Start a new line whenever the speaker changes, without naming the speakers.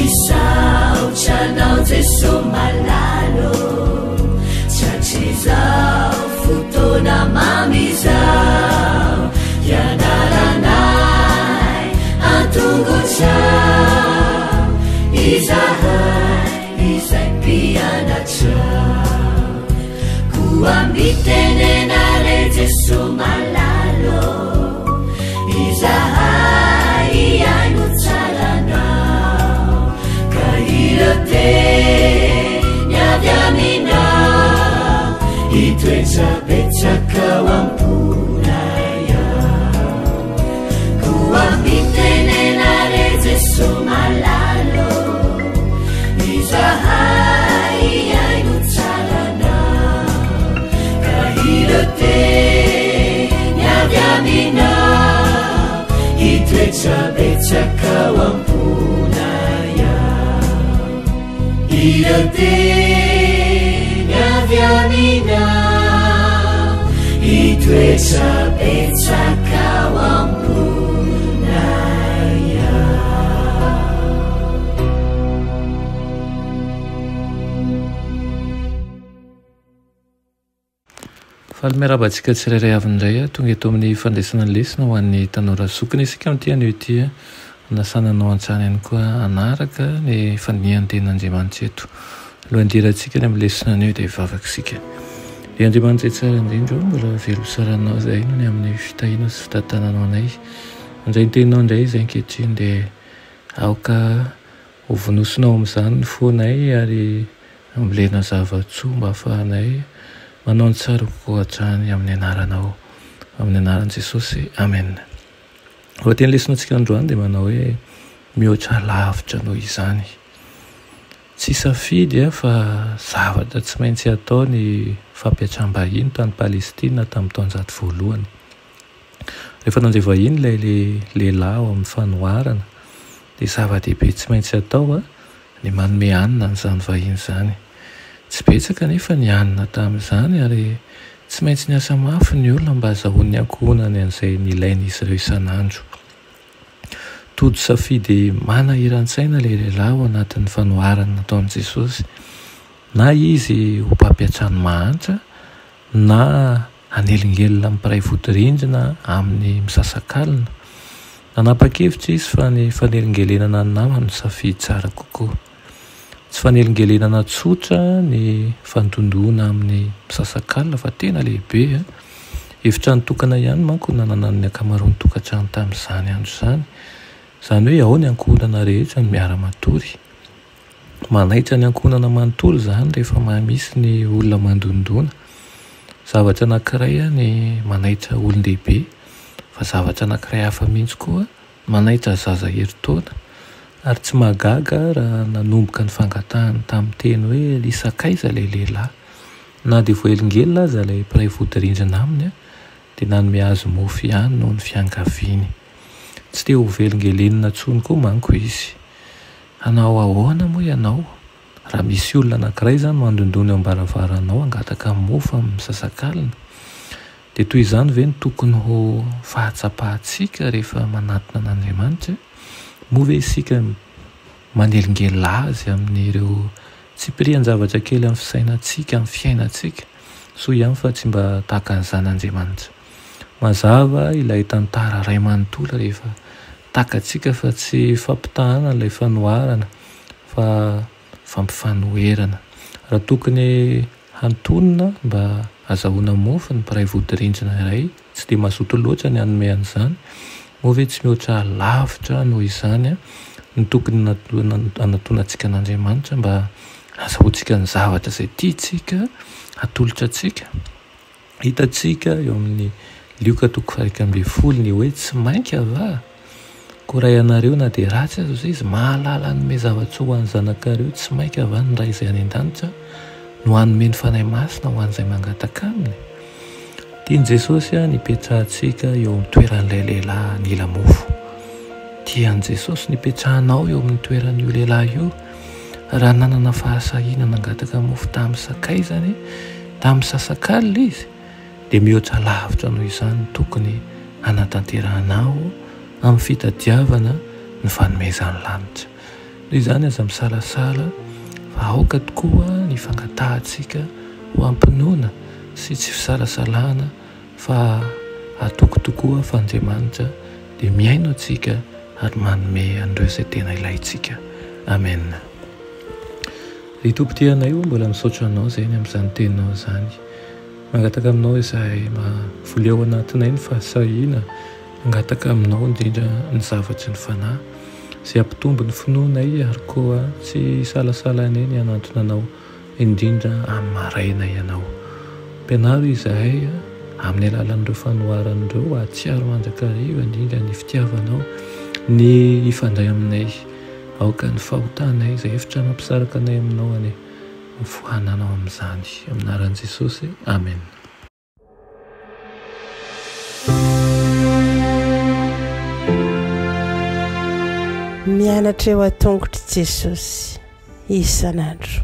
misaotranao jeso malalo tratrizao fotoana mamizao ianaranay antongotrao izahay izay mpianatrao koambitenenare jeso malalo izahay iaino tsaranao ka irote niavy aminao itoetsapetsakao amponaya koambitenenare jeso malalo izahay iaino tsaranao ka irote niavy aminao itoetsapetsakao amponaya irote niavy aminao itoetsapetsakao amponaya.
Faly miarabantsika tsirairay avindray tonga eto amin'ny fandraisana ny lesina ho an'ny tanora zokiny isika amin'ity ity nasananao an-tsany ihany koa anaraka ny fandinihan'ny ten'Andriamanitra eto lohandirantsika ny amin'ny lesina anio dia vavaka isika dia Andriamanitra tsara indrindra mbola velosaranao izay no ny amin'ny fitahiana sy fitantananao anay andray ny teninao indray izay ankehitriny dia aoka ho vonosinao amin'izany ny fonay ary ambolena zavatsoa mba ahafahanay manao ny tsara kokoa hatrany amin'ny anaranao amin'ny anaran'i Jesosy amen. Ohateny lesinantsika androany dia manao hoe mihoatra lavitra noho izany tsy safidy fa zavatra tsy maintsy atao ny fampiatram-bahiny tany Palestina tamin'ny taonjato voalohany rehefa nandeha vahiny ilay lehilahy ao amin'ny fanoharana dia zava-dehibe tsy maintsy atao ny manome hanina n'izany vahiny izany tsy betsaka nefa ny hanina tamin'izany ary tsy maintsy ny asa mafy ny olona mba azahoan'ny ankohonany an'izay nilainy izy ireo isan'andro todo safidy manahirantsaina ilay lehilahy ao anatin'ny fanoharana nataon'i Jesosy na izy ho mpampiatrany mahantra na hanelingelina mpiray vodirindrina amin'ny misasakalina nanapa-kevitra izy fa ny fanelingelenana ny namany no safidy tsara kokoa tsy fanelingelenana tsotra ny fandondoana amin'ny misasakalina fa tena lehibe efitra nitokana ihany manko nananan'ny akamaroan'ny tokantrano tamin'izany andro izany izany hoe ao ny ankohonana rehetra ny miara-matory manaitra ny ankohonana manontolo izany rehefa misy ny olona mandondona zavatra anankiray ny manaitra olon-dehibe fa zavatra anankiray hafa mihitsy koa manaitra zaza herintaona ary tsy mahagaga raha nanomboka ny fangatahany tamin'ny teny hoe lisakaiza ilay lehilahy na dia voahelingelina aza ilay mpiray vodirindrina aminy dia nanome azy mofo ihany noho ny fiangaviany tsy te ho velingelenina tsony koa manko izy anao ahoana moa ianao raha misy olona anankiray izany mandondony ambaravarana angataka mofo amin'ny misasakalina dia toy izany ve ny tokony ho fahatsapahantsika rehefa manatona an'Andriamanitra moa ve isika manelingelina azy amin'ireo tsy pirihany zavatra kely amin'ny fisainantsika amin'ny fiainantsika so ihany fa tsy mba tahaka an'izany Andriamanitra mazava ilay tantara ray manontolo rehefa takantsika fa tsy fampitahana ilay fanoharana fa fampifanoherana raha tokony hantonina mba azahoana mofo ny mpiray vodirindrina iray tsy dia mazoto loatra ny hanome an'izany moa ve tsy mihoatra lavitra noho izany ny tokony anatonantsika an'Andriamanitra mba azahoantsika ny zavatra izay tiantsika atolotra antsika hitantsika eo amin'ny lioka 1:10 ny hoe tsy mainka va koa ray anareo na dia ratsy azo izay izy mahalala nome zavatra ho an'ny zanakareo tsy mainka va ny ray izay any an-danitra no hanome ny fanahy masina ho an'izay mangataka aminy tiany Jesosy nipetrahantsika eo amin'ny toeran'ilay lehilahy nila mofo tiany Jesosy nipetrahanao eo amin'ny toeran'io lehilahy io raha nanana fahasahiana nangataka mofo tamin'ny sakaizany tamin'ny sasakalina izy dia mihoatra lavitra noho izany tokony anatanteranao amin'ny fitadiavana ny fanomezan'ny lanitra noho izany aza misalasala fa aoka tokoa ny fangatahantsika ho ampinoana sy tsy fisalasalana fa atoko tokoa fa Andriamanitra dia miaino antsika ary manome an'ireo izay tena ilayntsika. Amen. Ry tompotianay io mbola misaotra anao izay ny amin'izany teninao izany. Mangataka aminao izay voleo anatinay ny fahasahiana, mangataka aminao indrindra ny zavatry ny fanahy izay ampitombo ny finoanay ary koa tsy salasalana eny hanantona anao indrindra amin'ny maraina ianao. Ampianaro izahay amin'ny alalan'ireo fanoharan'ireo ahatsiaro mandrakariva indrindra ny fitiavanao, ny ifandray aminay, aoka ny fahotanay izay efitra mampisaraka anay aminao any fohananao amin'izany. Amin'ny anaran'i Jesosy. Amen.
Mianatra eo an-tongotry Jesosy isan'andro.